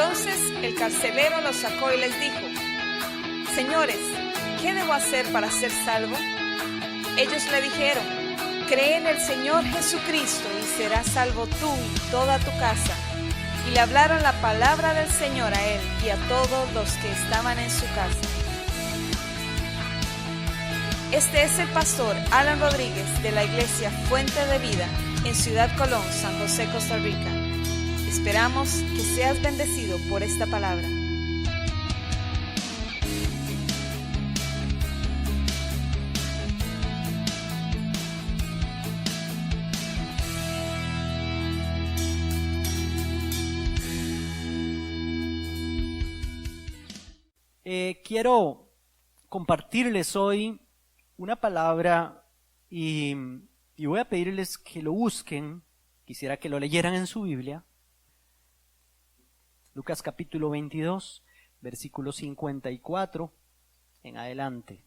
Entonces el carcelero los sacó y les dijo: Señores, ¿qué debo hacer para ser salvo? Ellos le dijeron: Cree en el Señor Jesucristo y serás salvo tú y toda tu casa. Y le hablaron la palabra del Señor a él y a todos los que estaban en su casa. Este es el pastor Alan Rodríguez de la iglesia Fuente de Vida en Ciudad Colón, San José, Costa Rica. Esperamos que seas bendecido por esta palabra. Quiero compartirles hoy una palabra y voy a pedirles que lo busquen. Quisiera que lo leyeran en su Biblia. Lucas capítulo 22, versículo 54 en adelante.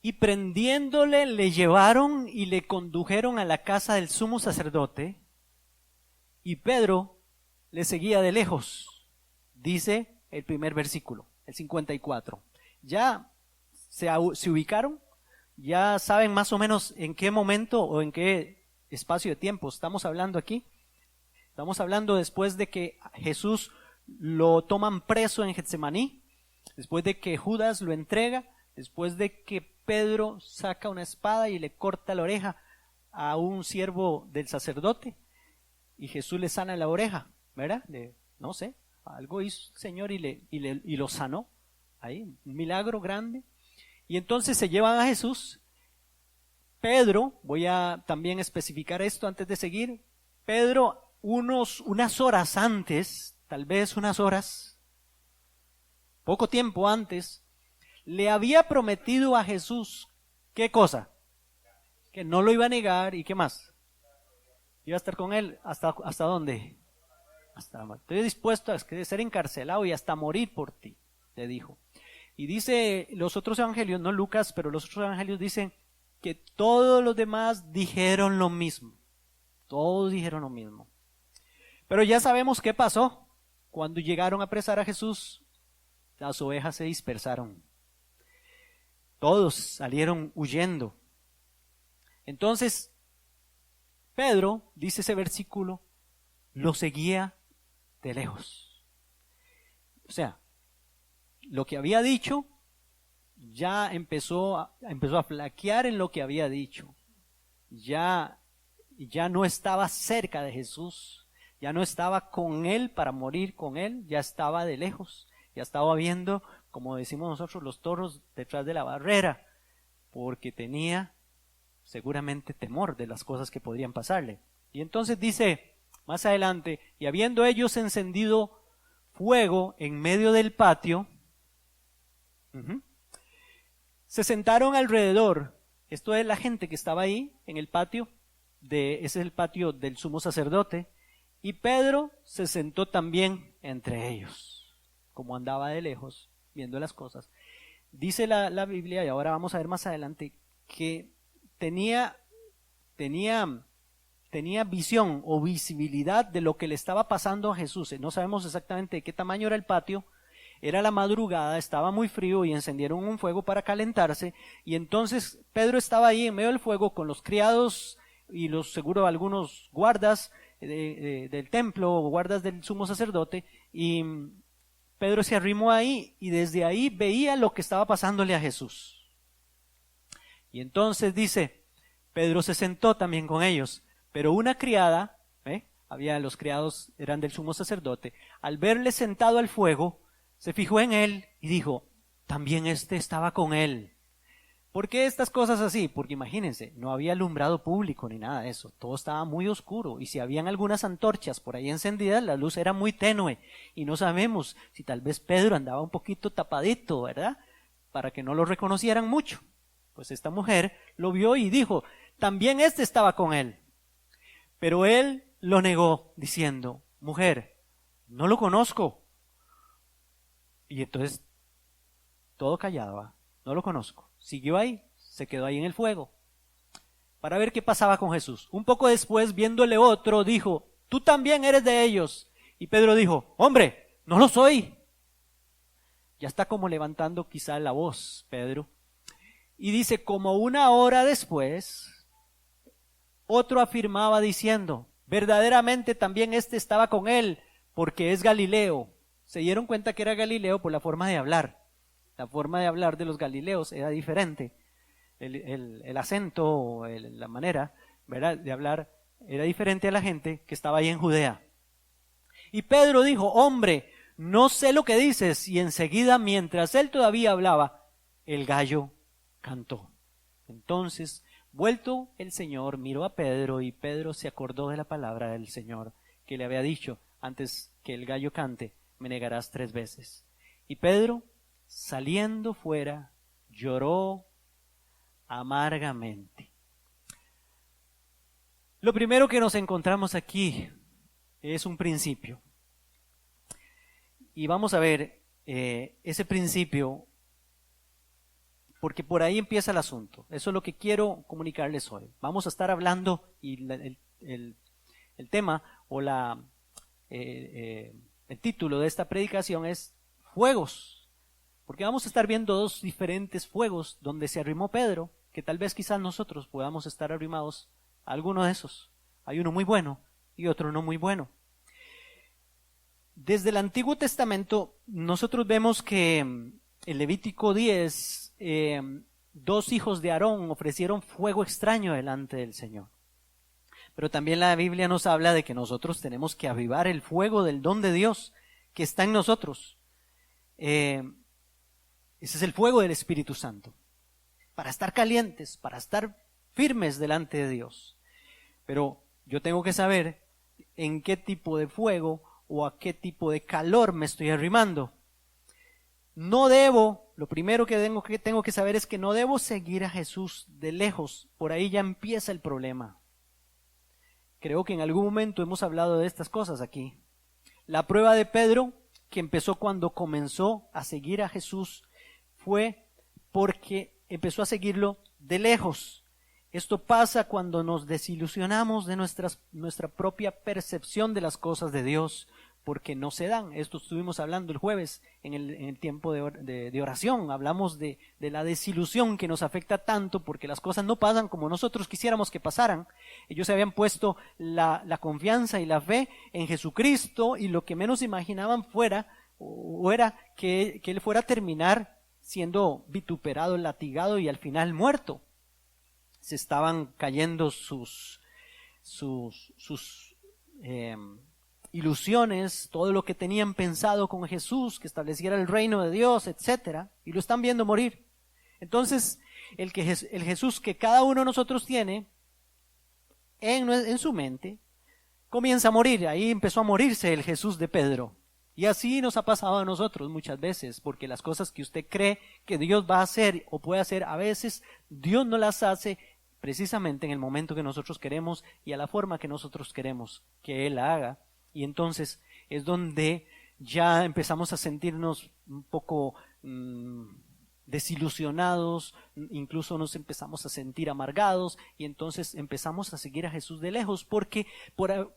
Y prendiéndole le llevaron y le condujeron a la casa del sumo sacerdote, y Pedro le seguía de lejos, dice el primer versículo, el 54. ¿Ya se ubicaron? ¿Ya saben más o menos en qué momento o en qué espacio de tiempo estamos hablando aquí? Estamos hablando después de que Jesús lo toman preso en Getsemaní, después de que Judas lo entrega, después de que Pedro saca una espada y le corta la oreja a un siervo del sacerdote y Jesús le sana la oreja, ¿verdad? No sé, algo hizo el Señor y lo sanó. Ahí, un milagro grande. Y entonces se llevan a Jesús. Pedro, voy a también especificar esto antes de seguir. Pedro, unas horas antes, tal vez unas horas, poco tiempo antes, le había prometido a Jesús, ¿qué cosa? Que no lo iba a negar y ¿qué más? Iba a estar con él, ¿hasta dónde? Estoy dispuesto a ser encarcelado y hasta morir por ti, le dijo. Y dice los otros evangelios, no Lucas, pero los otros evangelios dicen que todos los demás dijeron lo mismo. Todos dijeron lo mismo. Pero ya sabemos qué pasó. Cuando llegaron a apresar a Jesús, las ovejas se dispersaron. Todos salieron huyendo. Entonces, Pedro, dice ese versículo, lo seguía de lejos. O sea, lo que había dicho ya empezó a flaquear en lo que había dicho. Ya no estaba cerca de Jesús, ya no estaba con él para morir con él, ya estaba de lejos, ya estaba viendo, como decimos nosotros, los toros detrás de la barrera, porque tenía seguramente temor de las cosas que podrían pasarle. Y entonces dice más adelante, y habiendo ellos encendido fuego en medio del patio, se sentaron alrededor. Esto es la gente que estaba ahí en el patio, ese es el patio del sumo sacerdote, y Pedro se sentó también entre ellos, como andaba de lejos viendo las cosas. Dice la Biblia, y ahora vamos a ver más adelante, que tenía visión o visibilidad de lo que le estaba pasando a Jesús. No sabemos exactamente de qué tamaño era el patio. Era la madrugada, estaba muy frío y encendieron un fuego para calentarse, y entonces Pedro estaba ahí en medio del fuego con los criados y seguro algunos guardas del templo o guardas del sumo sacerdote, y Pedro se arrimó ahí y desde ahí veía lo que estaba pasándole a Jesús. Y entonces dice, Pedro se sentó también con ellos, pero una criada, los criados eran del sumo sacerdote, al verle sentado al fuego, se fijó en él y dijo, también estaba con él. ¿Por qué estas cosas así? Porque imagínense, no había alumbrado público ni nada de eso, todo estaba muy oscuro, y si habían algunas antorchas por ahí encendidas, la luz era muy tenue, y no sabemos si tal vez Pedro andaba un poquito tapadito, ¿verdad? Para que no lo reconocieran mucho. Pues esta mujer lo vio y dijo, también estaba con él. Pero él lo negó, diciendo, mujer, no lo conozco. Y entonces, todo callado, no lo conozco. Siguió ahí, se quedó ahí en el fuego, para ver qué pasaba con Jesús. Un poco después, viéndole otro, dijo, tú también eres de ellos. Y Pedro dijo, hombre, no lo soy. Ya está como levantando quizá la voz, Pedro. Y dice, como una hora después, otro afirmaba diciendo, verdaderamente también este estaba con él, porque es Galileo. Se dieron cuenta que era Galileo por la forma de hablar. La forma de hablar de los galileos era diferente. El acento, la manera, ¿verdad?, de hablar era diferente a la gente que estaba ahí en Judea. Y Pedro dijo, hombre, no sé lo que dices. Y enseguida, mientras él todavía hablaba, el gallo cantó. Entonces, vuelto el Señor, miró a Pedro, y Pedro se acordó de la palabra del Señor que le había dicho, antes que el gallo cante, me negarás 3 veces. Y Pedro, saliendo fuera, lloró amargamente. Lo primero que nos encontramos aquí es un principio. Y vamos a ver ese principio, porque por ahí empieza el asunto. Eso es lo que quiero comunicarles hoy. Vamos a estar hablando, y el tema o el título de esta predicación es Fuegos, porque vamos a estar viendo 2 diferentes fuegos donde se arrimó Pedro, que tal vez quizás nosotros podamos estar arrimados a alguno de esos. Hay uno muy bueno y otro no muy bueno. Desde el Antiguo Testamento nosotros vemos que en Levítico 10, 2 hijos de Aarón ofrecieron fuego extraño delante del Señor. Pero también la Biblia nos habla de que nosotros tenemos que avivar el fuego del don de Dios que está en nosotros. Ese es el fuego del Espíritu Santo, para estar calientes, para estar firmes delante de Dios. Pero yo tengo que saber en qué tipo de fuego o a qué tipo de calor me estoy arrimando. Lo primero que tengo que saber es que no debo seguir a Jesús de lejos. Por ahí ya empieza el problema. Creo que en algún momento hemos hablado de estas cosas aquí. La prueba de Pedro, que empezó cuando comenzó a seguir a Jesús, fue porque empezó a seguirlo de lejos. Esto pasa cuando nos desilusionamos de nuestra propia percepción de las cosas de Dios, porque no se dan. Esto estuvimos hablando el jueves en el tiempo de oración. Hablamos de la desilusión que nos afecta tanto porque las cosas no pasan como nosotros quisiéramos que pasaran. Ellos se habían puesto la confianza y la fe en Jesucristo, y lo que menos imaginaban era que Él fuera a terminar siendo vituperado, latigado y al final muerto. Se estaban cayendo sus ilusiones, todo lo que tenían pensado con Jesús, que estableciera el reino de Dios, etcétera, y lo están viendo morir. Entonces, el Jesús que cada uno de nosotros tiene en su mente, comienza a morir. Ahí empezó a morirse el Jesús de Pedro. Y así nos ha pasado a nosotros muchas veces, porque las cosas que usted cree que Dios va a hacer o puede hacer, a veces Dios no las hace precisamente en el momento que nosotros queremos y a la forma que nosotros queremos que Él la haga. Y entonces es donde ya empezamos a sentirnos un poco desilusionados, incluso nos empezamos a sentir amargados, y entonces empezamos a seguir a Jesús de lejos, porque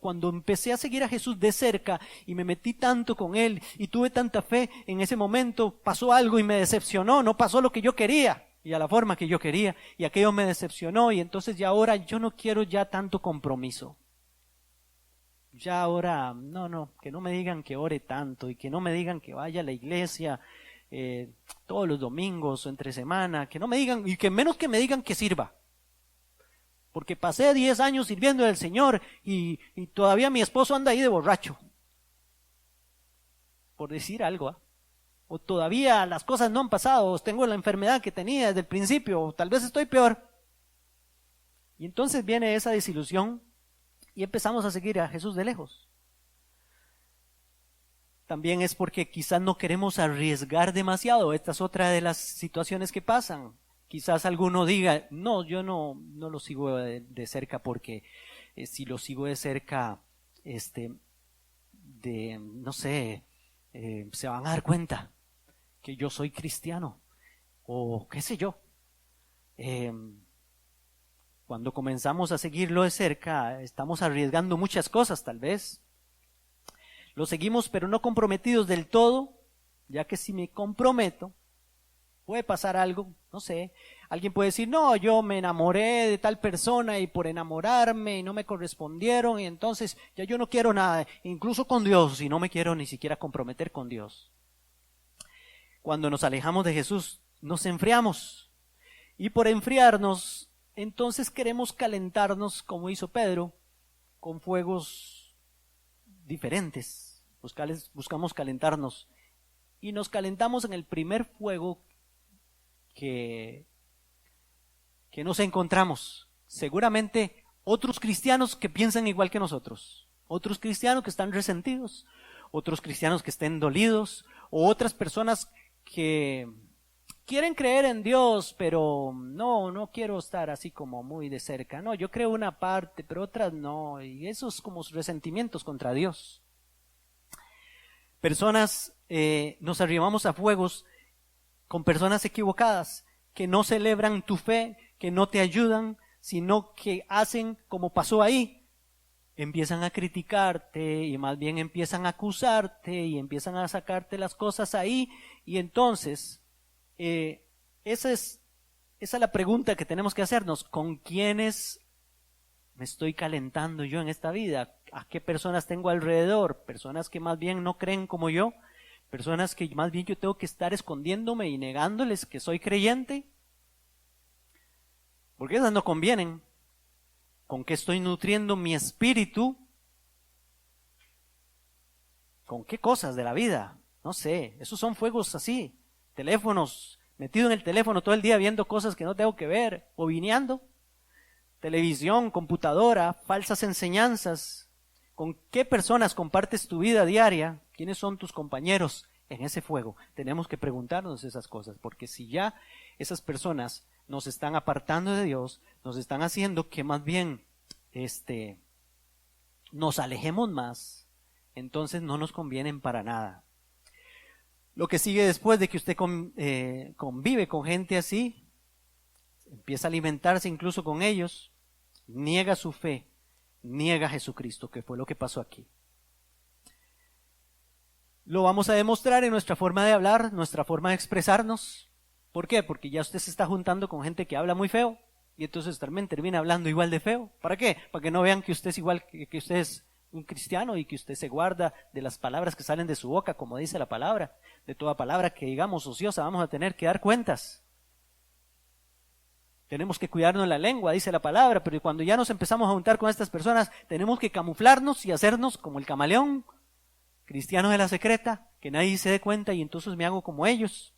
cuando empecé a seguir a Jesús de cerca y me metí tanto con Él y tuve tanta fe, en ese momento pasó algo y me decepcionó, no pasó lo que yo quería y a la forma que yo quería, y aquello me decepcionó, y entonces ya ahora yo no quiero ya tanto compromiso. Ya ahora, que no me digan que ore tanto y que no me digan que vaya a la iglesia todos los domingos o entre semana, que no me digan, y que menos que me digan que sirva. Porque pasé 10 años sirviendo al Señor y todavía mi esposo anda ahí de borracho. Por decir algo, ¿eh? O todavía las cosas no han pasado, o tengo la enfermedad que tenía desde el principio, o tal vez estoy peor. Y entonces viene esa desilusión y empezamos a seguir a Jesús de lejos. También es porque quizás no queremos arriesgar demasiado. Esta es otra de las situaciones que pasan. Quizás alguno diga, no, yo no lo sigo de cerca, porque si lo sigo de cerca, no sé, se van a dar cuenta que yo soy cristiano, o qué sé yo. Cuando comenzamos a seguirlo de cerca, estamos arriesgando muchas cosas, tal vez. lo seguimos pero no comprometidos del todo, ya que si me comprometo, puede pasar algo, no sé, alguien puede decir, no, yo me enamoré de tal persona y por enamorarme y no me correspondieron y entonces ya yo no quiero nada, incluso con Dios, y no me quiero ni siquiera comprometer con Dios. Cuando nos alejamos de Jesús, nos enfriamos, y por enfriarnos, entonces queremos calentarnos, como hizo Pedro, con fuegos diferentes. Buscamos calentarnos, y nos calentamos en el primer fuego que nos encontramos. Seguramente otros cristianos que piensan igual que nosotros, otros cristianos que están resentidos, otros cristianos que estén dolidos, o otras personas que quieren creer en Dios, pero no quiero estar así como muy de cerca. No, yo creo una parte, pero otras no, y esos como resentimientos contra Dios. Personas, nos arrimamos a fuegos con personas equivocadas, que no celebran tu fe, que no te ayudan, sino que hacen como pasó ahí. Empiezan a criticarte y más bien empiezan a acusarte y empiezan a sacarte las cosas ahí. Y entonces, esa es la pregunta que tenemos que hacernos. ¿Con quiénes me estoy calentando yo en esta vida? ¿A qué personas tengo alrededor? ¿Personas que más bien no creen como yo? ¿Personas que más bien yo tengo que estar escondiéndome y negándoles que soy creyente? Porque esas no convienen. ¿Con qué estoy nutriendo mi espíritu? ¿Con qué cosas de la vida? No sé, esos son fuegos así, teléfonos, metido en el teléfono todo el día viendo cosas que no tengo que ver, o vineando, televisión, computadora, falsas enseñanzas. ¿Con qué personas compartes tu vida diaria? ¿Quiénes son tus compañeros en ese fuego? Tenemos que preguntarnos esas cosas, porque si ya esas personas nos están apartando de Dios, nos están haciendo que más bien nos alejemos más, entonces no nos convienen para nada. Lo que sigue después de que usted convive con gente así, empieza a alimentarse incluso con ellos, niega su fe, niega a Jesucristo, que fue lo que pasó aquí. Lo vamos a demostrar en nuestra forma de hablar, nuestra forma de expresarnos. ¿Por qué? Porque ya usted se está juntando con gente que habla muy feo y entonces también termina hablando igual de feo. ¿Para qué? Para que no vean que usted es igual, que usted es un cristiano y que usted se guarda de las palabras que salen de su boca, como dice la palabra. De toda palabra que digamos ociosa vamos a tener que dar cuentas. Tenemos que cuidarnos la lengua, dice la palabra, pero cuando ya nos empezamos a juntar con estas personas, tenemos que camuflarnos y hacernos como el camaleón, cristianos de la secreta, que nadie se dé cuenta y entonces me hago como ellos.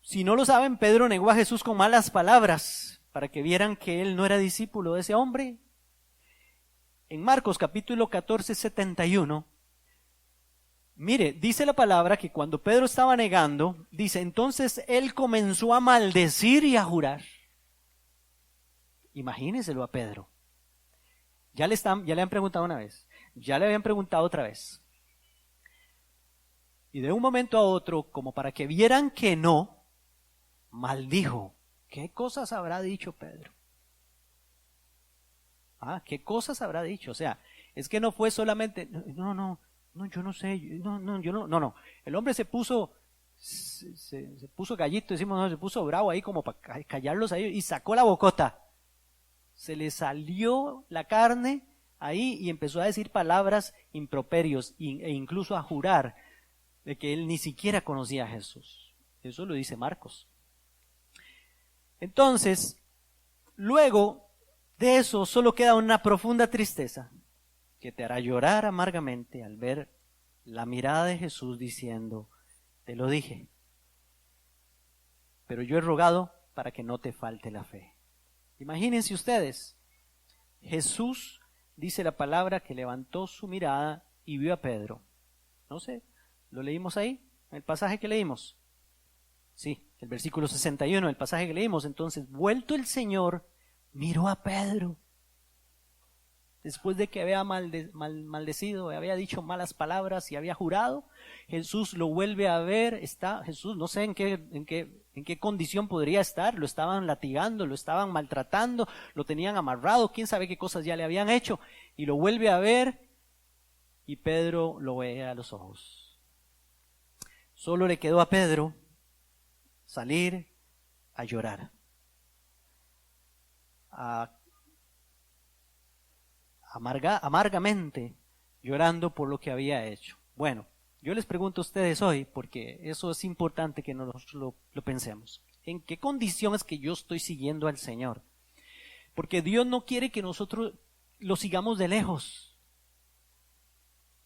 Si no lo saben, Pedro negó a Jesús con malas palabras para que vieran que él no era discípulo de ese hombre. En Marcos capítulo 14, 71, mire, dice la palabra que cuando Pedro estaba negando, dice, entonces él comenzó a maldecir y a jurar. Imagínenselo a Pedro. Ya le han preguntado una vez, ya le habían preguntado otra vez. Y de un momento a otro, como para que vieran que no, maldijo. ¿Qué cosas habrá dicho Pedro? ¿Qué cosas habrá dicho? O sea, es que no fue solamente, no, yo no sé, no. El hombre se puso gallito, decimos, no, se puso bravo ahí como para callarlos ahí y sacó la bocota. Se le salió la carne ahí y empezó a decir palabras improperios e incluso a jurar de que él ni siquiera conocía a Jesús. Eso lo dice Marcos. Entonces, luego de eso solo queda una profunda tristeza que te hará llorar amargamente al ver la mirada de Jesús diciendo, te lo dije, pero yo he rogado para que no te falte la fe. Imagínense ustedes, Jesús dice la palabra que levantó su mirada y vio a Pedro. No sé, ¿lo leímos ahí? En el pasaje que leímos. Sí, el versículo 61, el pasaje que leímos. Entonces, vuelto el Señor, miró a Pedro. Después de que había maldecido, había dicho malas palabras y había jurado, Jesús lo vuelve a ver. Jesús, no sé en qué condición podría estar. Lo estaban latigando, lo estaban maltratando, lo tenían amarrado, quién sabe qué cosas ya le habían hecho. Y lo vuelve a ver y Pedro lo ve a los ojos. Solo le quedó a Pedro salir a llorar, amargamente llorando por lo que había hecho. Bueno, yo les pregunto a ustedes hoy, porque eso es importante que nosotros lo pensemos. ¿En qué condiciones que yo estoy siguiendo al Señor? Porque Dios no quiere que nosotros lo sigamos de lejos.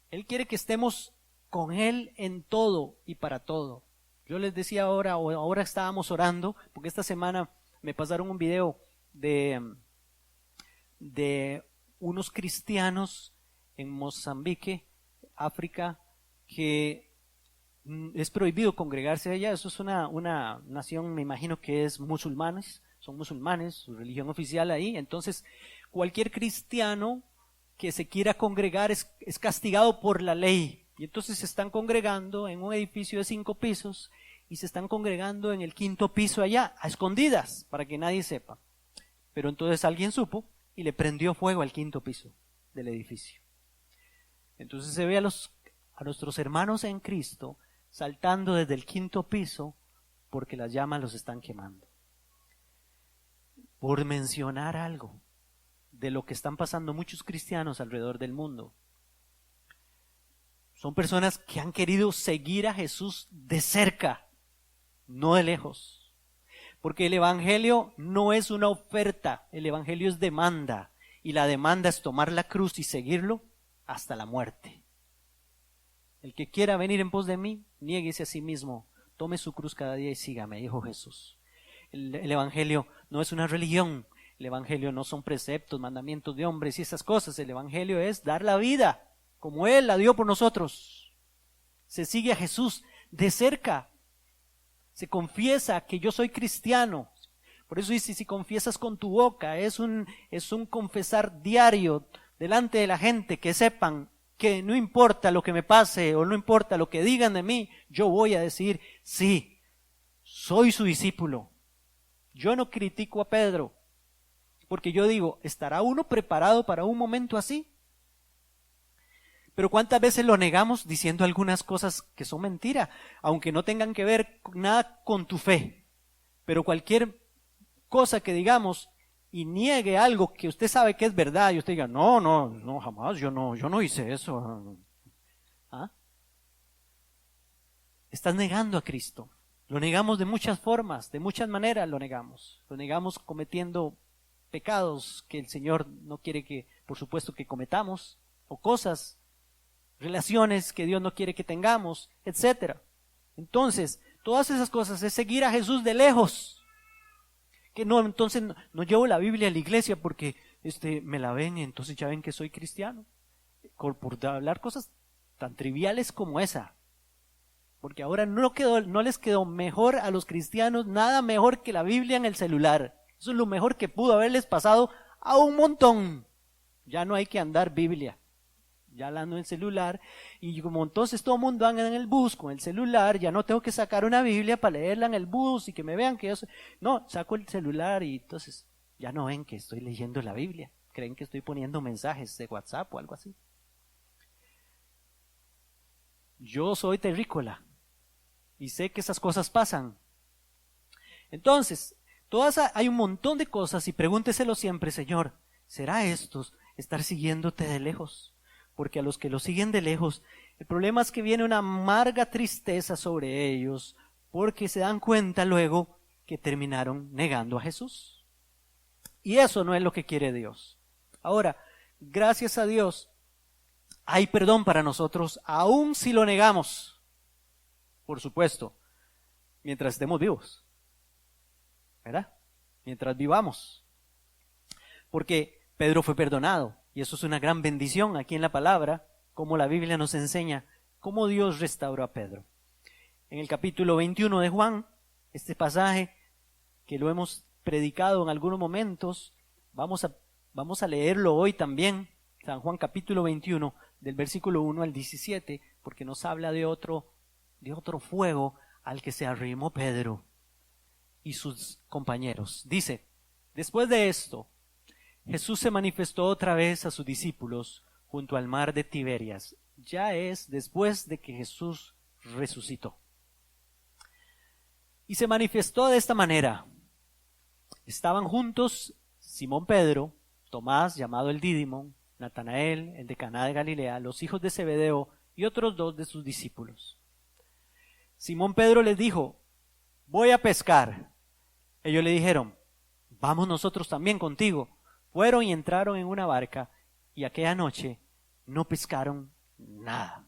Él quiere que estemos con Él en todo y para todo. Yo les decía ahora estábamos orando, porque esta semana me pasaron un video de unos cristianos en Mozambique, África, que es prohibido congregarse allá. Eso es una nación, me imagino que es musulmanes, son musulmanes, su religión oficial ahí. Entonces, cualquier cristiano que se quiera congregar es castigado por la ley. Y entonces se están congregando en un edificio de 5 pisos y se están congregando en el 5.º piso allá, a escondidas, para que nadie sepa. Pero entonces alguien supo y le prendió fuego al 5.º piso del edificio. Entonces se ve a nuestros hermanos en Cristo saltando desde el 5.º piso porque las llamas los están quemando. Por mencionar algo de lo que están pasando muchos cristianos alrededor del mundo. Son personas que han querido seguir a Jesús de cerca, no de lejos. Porque el evangelio no es una oferta, el evangelio es demanda. Y la demanda es tomar la cruz y seguirlo hasta la muerte. El que quiera venir en pos de mí, niéguese a sí mismo, tome su cruz cada día y sígame, dijo Jesús. El evangelio no es una religión, el evangelio no son preceptos, mandamientos de hombres y esas cosas. El evangelio es dar la vida como Él la dio por nosotros. Se sigue a Jesús de cerca. Se confiesa que yo soy cristiano. Por eso dice, si confiesas con tu boca, es un confesar diario delante de la gente, que sepan que no importa lo que me pase o no importa lo que digan de mí, yo voy a decir, sí, soy su discípulo. Yo no critico a Pedro, porque yo digo, ¿estará uno preparado para un momento así? Pero ¿cuántas veces lo negamos diciendo algunas cosas que son mentira, aunque no tengan que ver nada con tu fe? Pero cualquier cosa que digamos y niegue algo que usted sabe que es verdad y usted diga, no, jamás, yo no hice eso. ¿Ah? Estás negando a Cristo. Lo negamos de muchas formas, de muchas maneras lo negamos. Lo negamos cometiendo pecados que el Señor no quiere que, por supuesto, que cometamos, o cosas, relaciones que Dios no quiere que tengamos, etcétera. Entonces, todas esas cosas es seguir a Jesús de lejos. Que no, entonces no llevo la Biblia a la iglesia porque me la ven, entonces ya ven que soy cristiano. Por hablar cosas tan triviales como esa. Porque ahora no les quedó mejor a los cristianos, nada mejor que la Biblia en el celular. Eso es lo mejor que pudo haberles pasado a un montón. Ya no hay que andar Biblia. Ya la ando en el celular. Y como entonces todo el mundo anda en el bus con el celular, ya no tengo que sacar una Biblia para leerla en el bus y que me vean que yo soy... No, saco el celular y entonces ya no ven que estoy leyendo la Biblia. Creen que estoy poniendo mensajes de WhatsApp o algo así. Yo soy terrícola y sé que esas cosas pasan. Entonces, hay un montón de cosas y pregúnteselo siempre, Señor, ¿será esto estar siguiéndote de lejos? Porque a los que lo siguen de lejos, el problema es que viene una amarga tristeza sobre ellos, porque se dan cuenta luego que terminaron negando a Jesús. Y eso no es lo que quiere Dios. Ahora, gracias a Dios, hay perdón para nosotros, aun si lo negamos. Por supuesto, mientras estemos vivos. ¿Verdad? Mientras vivamos. Porque Pedro fue perdonado. Y eso es una gran bendición aquí en la palabra, como la Biblia nos enseña cómo Dios restauró a Pedro. En el capítulo 21 de Juan, este pasaje que lo hemos predicado en algunos momentos, vamos a leerlo hoy también, San Juan capítulo 21, del versículo 1 al 17, porque nos habla de otro fuego al que se arrimó Pedro y sus compañeros. Dice, después de esto, Jesús se manifestó otra vez a sus discípulos junto al mar de Tiberias. ya es después de que Jesús resucitó. Y se manifestó de esta manera. Estaban juntos Simón Pedro, Tomás, llamado el Dídimo, Natanael, el de Caná de Galilea, los hijos de Zebedeo y otros 2 de sus discípulos. Simón Pedro les dijo: voy a pescar. Ellos le dijeron: vamos nosotros también contigo. Fueron y entraron en una barca, y aquella noche no pescaron nada.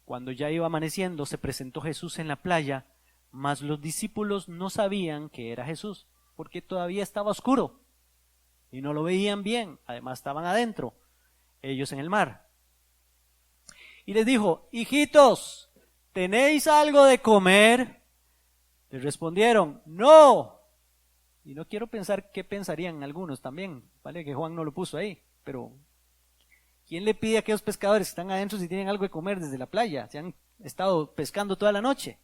Cuando ya iba amaneciendo, se presentó Jesús en la playa, mas los discípulos no sabían que era Jesús, porque todavía estaba oscuro y no lo veían bien. Además estaban adentro, ellos en el mar. Y les dijo: hijitos, ¿tenéis algo de comer? Les respondieron: no. Y no quiero pensar qué pensarían algunos también, ¿vale? Que Juan no lo puso ahí, pero ¿quién le pide a aquellos pescadores que están adentro si tienen algo de comer desde la playa? Se han estado pescando toda la noche,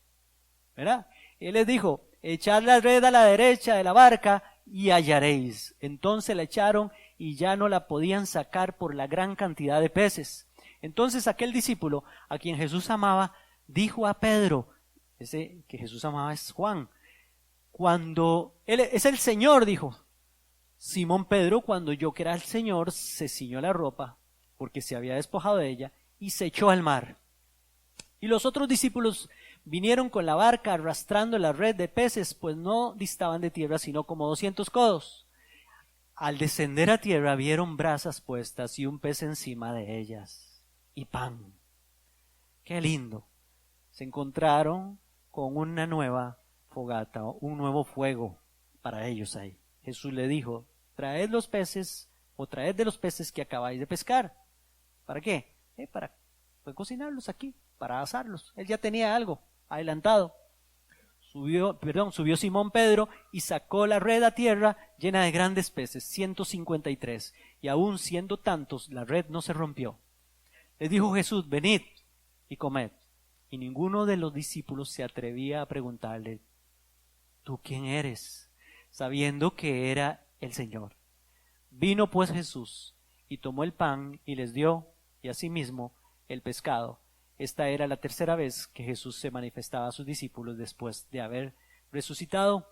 ¿verdad? Él les dijo: echad la red a la derecha de la barca y hallaréis. Entonces la echaron y ya no la podían sacar por la gran cantidad de peces. Entonces aquel discípulo a quien Jesús amaba dijo a Pedro, ese que Jesús amaba es Juan, cuando él es el Señor, dijo. Simón Pedro, cuando oyó que era el Señor, se ciñó la ropa, porque se había despojado de ella, y se echó al mar. Y los otros discípulos vinieron con la barca arrastrando la red de peces, pues no distaban de tierra sino como 200 codos. Al descender a tierra vieron brasas puestas y un pez encima de ellas, y pan. ¡Qué lindo! Se encontraron con una nueva fogata, un nuevo fuego para ellos ahí. Jesús le dijo: traed los peces, o traed de los peces que acabáis de pescar. ¿Para qué? Para cocinarlos aquí, para asarlos. Él ya tenía algo adelantado. Subió Simón Pedro y sacó la red a tierra llena de grandes peces, 153, y aún siendo tantos, la red no se rompió. Les dijo Jesús: venid y comed. Y ninguno de los discípulos se atrevía a preguntarle: ¿tú quién eres?, sabiendo que era el Señor. Vino pues Jesús y tomó el pan y les dio, y asimismo el pescado. Esta era la tercera vez que Jesús se manifestaba a sus discípulos después de haber resucitado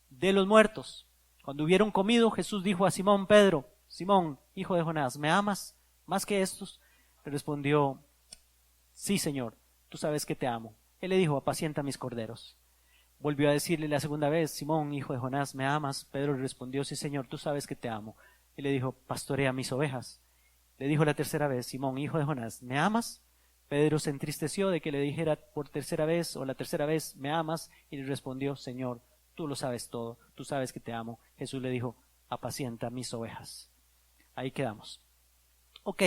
de los muertos. Cuando hubieron comido, Jesús dijo a Simón Pedro: Simón, hijo de Jonás, ¿me amas más que estos? Le respondió: sí, Señor, tú sabes que te amo. Él le dijo: apacienta mis corderos. Volvió a decirle la segunda vez: Simón, hijo de Jonás, ¿me amas? Pedro le respondió: sí, Señor, tú sabes que te amo. Y le dijo: pastorea mis ovejas. Le dijo la tercera vez: Simón, hijo de Jonás, ¿me amas? Pedro se entristeció de que le dijera por tercera vez o la tercera vez: ¿me amas? Y le respondió: Señor, tú lo sabes todo, tú sabes que te amo. Jesús le dijo: apacienta mis ovejas. Ahí quedamos. Ok.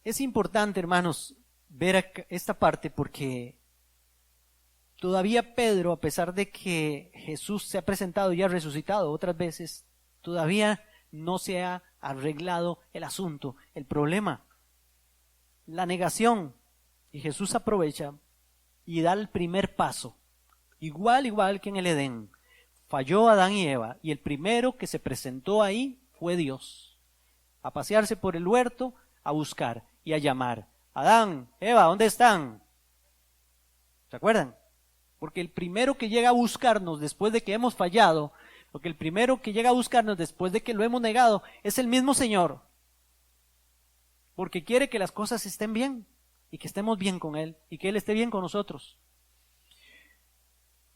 Es importante, hermanos, ver esta parte porque todavía Pedro, a pesar de que Jesús se ha presentado y ha resucitado otras veces, todavía no se ha arreglado el asunto, el problema, la negación. Y Jesús aprovecha y da el primer paso, igual que en el Edén. Falló Adán y Eva, y el primero que se presentó ahí fue Dios, a pasearse por el huerto, a buscar y a llamar: Adán, Eva, ¿dónde están? ¿Se acuerdan? Porque el primero que llega a buscarnos después de que hemos fallado, porque el primero que llega a buscarnos después de que lo hemos negado, es el mismo Señor. Porque quiere que las cosas estén bien, y que estemos bien con Él, y que Él esté bien con nosotros.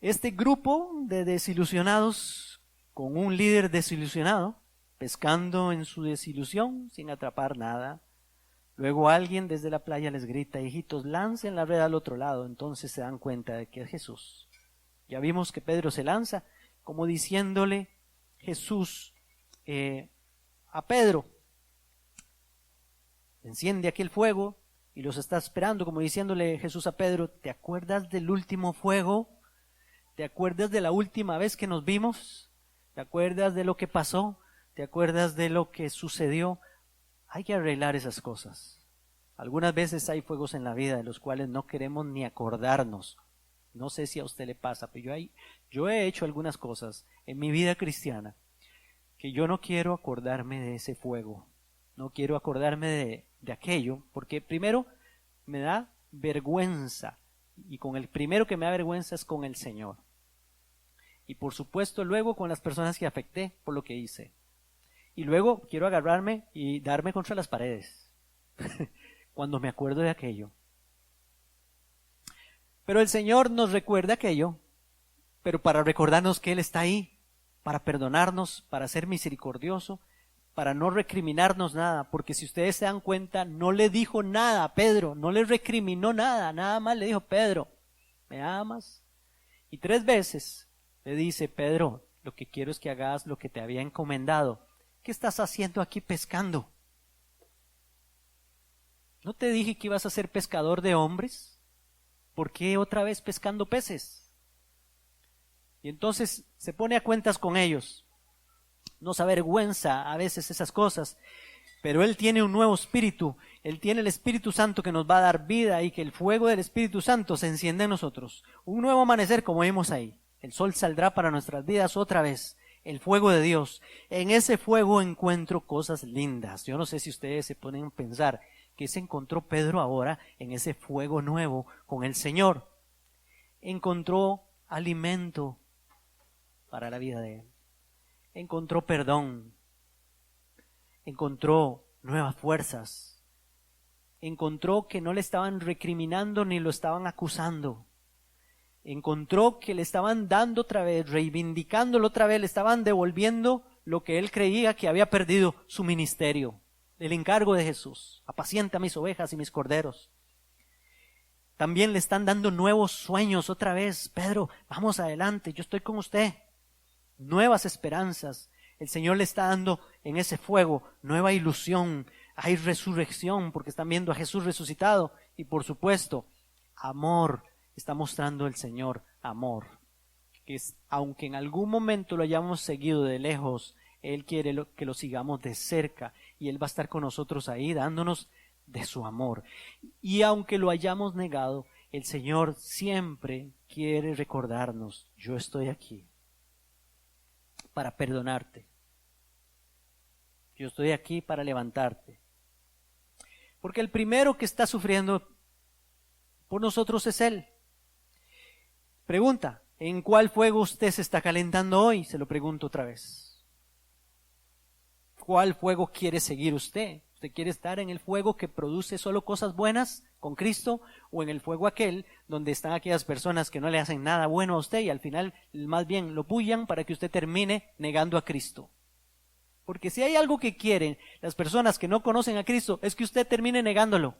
Este grupo de desilusionados, con un líder desilusionado, pescando en su desilusión, sin atrapar nada. Luego alguien desde la playa les grita: hijitos, lancen la red al otro lado. Entonces se dan cuenta de que es Jesús. Ya vimos que Pedro se lanza, como diciéndole Jesús a Pedro: enciende aquel fuego, y los está esperando, como diciéndole Jesús a Pedro: ¿te acuerdas del último fuego? ¿Te acuerdas de la última vez que nos vimos? ¿Te acuerdas de lo que pasó? ¿Te acuerdas de lo que sucedió? Hay que arreglar esas cosas. Algunas veces hay fuegos en la vida de los cuales no queremos ni acordarnos. No sé si a usted le pasa, pero yo he hecho algunas cosas en mi vida cristiana que yo no quiero acordarme de ese fuego. no quiero acordarme de aquello, porque primero me da vergüenza, y con el primero que me da vergüenza es con el Señor. Y por supuesto luego con las personas que afecté por lo que hice. Y luego quiero agarrarme y darme contra las paredes cuando me acuerdo de aquello. Pero el Señor nos recuerda aquello, pero para recordarnos que Él está ahí, para perdonarnos, para ser misericordioso, para no recriminarnos nada, porque si ustedes se dan cuenta, no le dijo nada a Pedro, no le recriminó nada, nada más le dijo: Pedro, ¿me amas? Y 3 veces le dice: Pedro, lo que quiero es que hagas lo que te había encomendado. ¿Qué estás haciendo aquí pescando? ¿No te dije que ibas a ser pescador de hombres? ¿Por qué otra vez pescando peces? Y entonces se pone a cuentas con ellos. Nos avergüenza a veces esas cosas, pero Él tiene un nuevo espíritu. Él tiene el Espíritu Santo que nos va a dar vida, y que el fuego del Espíritu Santo se enciende en nosotros. Un nuevo amanecer, como vimos ahí. El sol saldrá para nuestras vidas otra vez. El fuego de Dios. En ese fuego encuentro cosas lindas. Yo no sé si ustedes se ponen a pensar que se encontró Pedro ahora en ese fuego nuevo con el Señor. Encontró alimento para la vida de él. Encontró perdón. Encontró nuevas fuerzas. Encontró que no le estaban recriminando ni lo estaban acusando. Encontró que le estaban dando otra vez, reivindicándolo otra vez, le estaban devolviendo lo que él creía que había perdido: su ministerio, el encargo de Jesús: apacienta mis ovejas y mis corderos. También le están dando nuevos sueños otra vez: Pedro, vamos adelante, yo estoy con usted. Nuevas esperanzas. El Señor le está dando en ese fuego nueva ilusión. Hay resurrección porque están viendo a Jesús resucitado. Y por supuesto, amor. Está mostrando el Señor amor. Que es, aunque en algún momento lo hayamos seguido de lejos, Él quiere que lo sigamos de cerca. Y Él va a estar con nosotros ahí dándonos de su amor. Y aunque lo hayamos negado, el Señor siempre quiere recordarnos: yo estoy aquí para perdonarte. Yo estoy aquí para levantarte. Porque el primero que está sufriendo por nosotros es Él. Pregunta: ¿en cuál fuego usted se está calentando hoy? Se lo pregunto otra vez. ¿Cuál fuego quiere seguir usted? ¿Usted quiere estar en el fuego que produce solo cosas buenas con Cristo, o en el fuego aquel donde están aquellas personas que no le hacen nada bueno a usted y al final más bien lo pullan para que usted termine negando a Cristo? Porque si hay algo que quieren las personas que no conocen a Cristo, es que usted termine negándolo.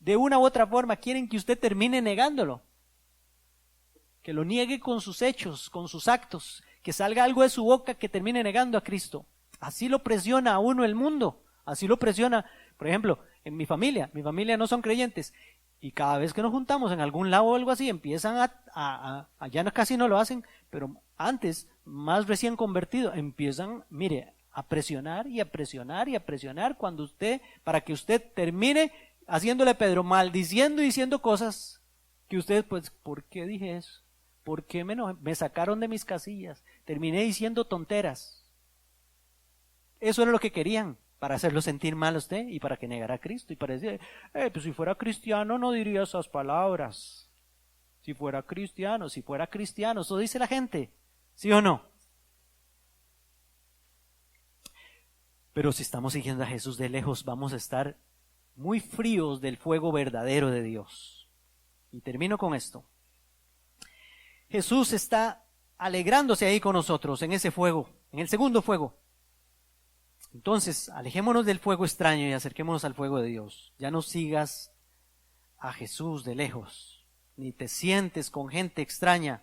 De una u otra forma quieren que usted termine negándolo. Que lo niegue con sus hechos, con sus actos. Que salga algo de su boca que termine negando a Cristo. Así lo presiona a uno el mundo. Así lo presiona, por ejemplo, en mi familia no son creyentes. Y cada vez que nos juntamos en algún lado o algo así, empiezan ya casi no lo hacen, pero antes, más recién convertido, empiezan, mire, a presionar y a presionar y a presionar para que usted termine haciéndole Pedro, maldiciendo y diciendo cosas que usted, pues, ¿por qué dije eso? ¿Por qué me sacaron de mis casillas? Terminé diciendo tonteras. Eso era lo que querían, para hacerlo sentir mal a usted y para que negara a Cristo y para decir: pues si fuera cristiano no diría esas palabras. Si fuera cristiano, eso dice la gente, ¿sí o no? Pero si estamos siguiendo a Jesús de lejos, vamos a estar muy fríos del fuego verdadero de Dios. Y termino con esto. Jesús está alegrándose ahí con nosotros en ese fuego, en el segundo fuego. Entonces, alejémonos del fuego extraño y acerquémonos al fuego de Dios. Ya no sigas a Jesús de lejos, ni te sientes con gente extraña.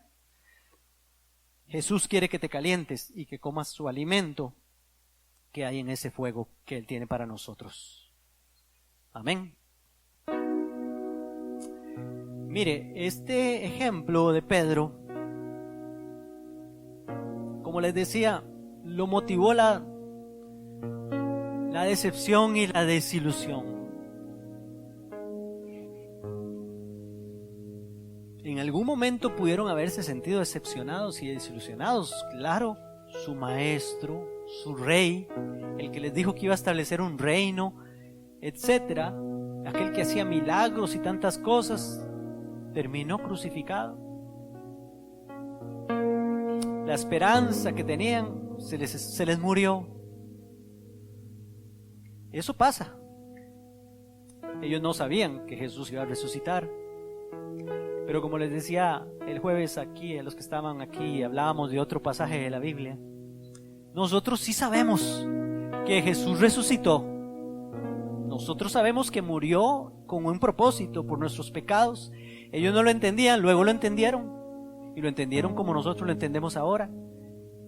Jesús quiere que te calientes y que comas su alimento que hay en ese fuego que Él tiene para nosotros. Amén. Mire, este ejemplo de Pedro, como les decía, lo motivó la decepción y la desilusión. En algún momento pudieron haberse sentido decepcionados y desilusionados. Claro, su maestro, su rey, el que les dijo que iba a establecer un reino, etcétera, aquel que hacía milagros y tantas cosas, terminó crucificado. La esperanza que tenían se les murió. Eso pasa. Ellos no sabían que Jesús iba a resucitar. Pero como les decía el jueves aquí, a los que estaban aquí, hablábamos de otro pasaje de la Biblia. Nosotros sí sabemos que Jesús resucitó. Nosotros sabemos que murió con un propósito por nuestros pecados. Ellos no lo entendían, luego lo entendieron. Y lo entendieron como nosotros lo entendemos ahora.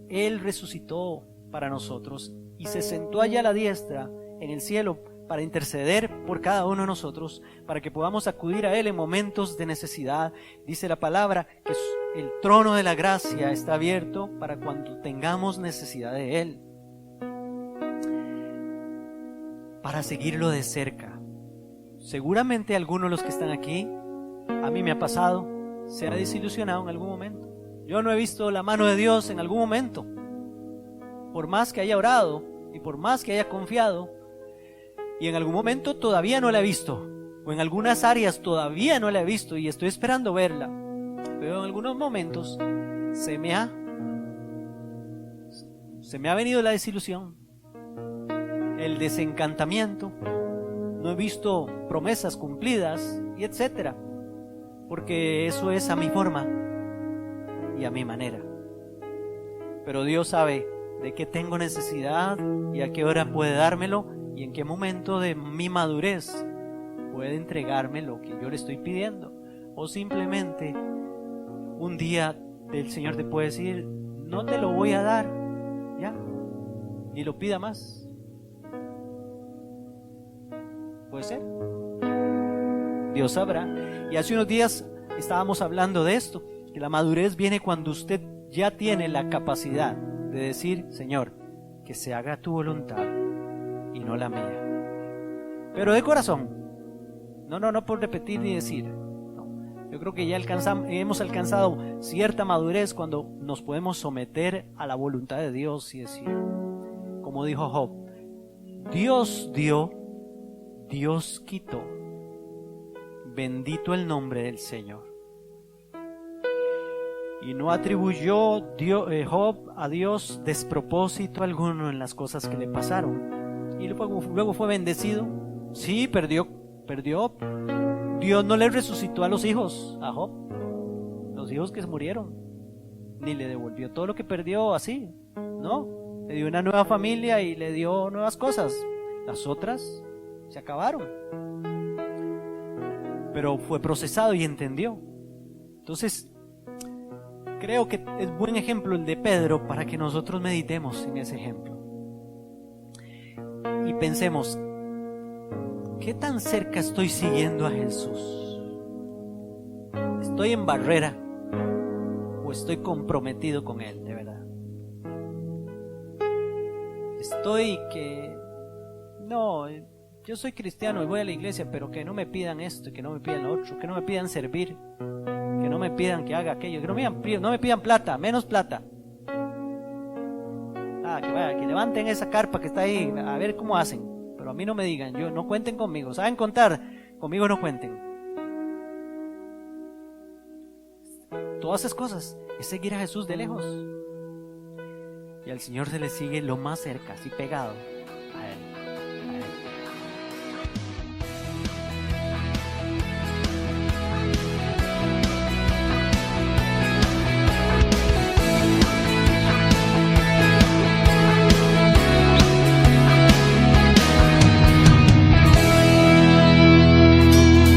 Él resucitó para nosotros y se sentó allá a la diestra en el cielo para interceder por cada uno de nosotros, para que podamos acudir a Él en momentos de necesidad. Dice la palabra que el trono de la gracia está abierto para cuando tengamos necesidad de Él, para seguirlo de cerca. Seguramente algunos de los que están aquí, a mí me ha pasado, se ha desilusionado en algún momento. Yo no he visto la mano de Dios en algún momento, por más que haya orado y por más que haya confiado. Y en algún momento todavía no la he visto, o en algunas áreas todavía no la he visto y estoy esperando verla. Pero en algunos momentos se me ha venido la desilusión, el desencantamiento. No he visto promesas cumplidas y etcétera, porque eso es a mi forma y a mi manera. Pero Dios sabe de qué tengo necesidad y a qué hora puede dármelo, y en qué momento de mi madurez puede entregarme lo que yo le estoy pidiendo. O simplemente un día el Señor te puede decir: no te lo voy a dar, ya, ni lo pida más. Puede ser, Dios sabrá. Y hace unos días estábamos hablando de esto, que la madurez viene cuando usted ya tiene la capacidad de decir: Señor, que se haga tu voluntad y no la mía. Pero de corazón, no por repetir ni decir. No. Yo creo que ya hemos alcanzado cierta madurez cuando nos podemos someter a la voluntad de Dios y decir, como dijo Job: Dios dio, Dios quitó, bendito el nombre del Señor. Y no atribuyó Job a Dios despropósito alguno en las cosas que le pasaron. Y luego fue bendecido. Sí, perdió. Dios no le resucitó a los hijos, a Job, los hijos que se murieron, ni le devolvió todo lo que perdió así. No, le dio una nueva familia y le dio nuevas cosas. Las otras se acabaron. Pero fue procesado y entendió. Entonces, creo que es buen ejemplo el de Pedro para que nosotros meditemos en ese ejemplo. Y pensemos, ¿qué tan cerca estoy siguiendo a Jesús? ¿Estoy en barrera o estoy comprometido con Él de verdad? Estoy que, no, yo soy cristiano y voy a la iglesia, pero que no me pidan esto, que no me pidan lo otro, que no me pidan servir, que no me pidan que haga aquello, que no me pidan plata, menos plata. Que levanten esa carpa que está ahí, a ver cómo hacen, pero a mí no me digan, no cuenten conmigo. ¿Saben contar? Conmigo no cuenten. Todas esas cosas es seguir a Jesús de lejos, y al Señor se le sigue lo más cerca, así pegado a Él.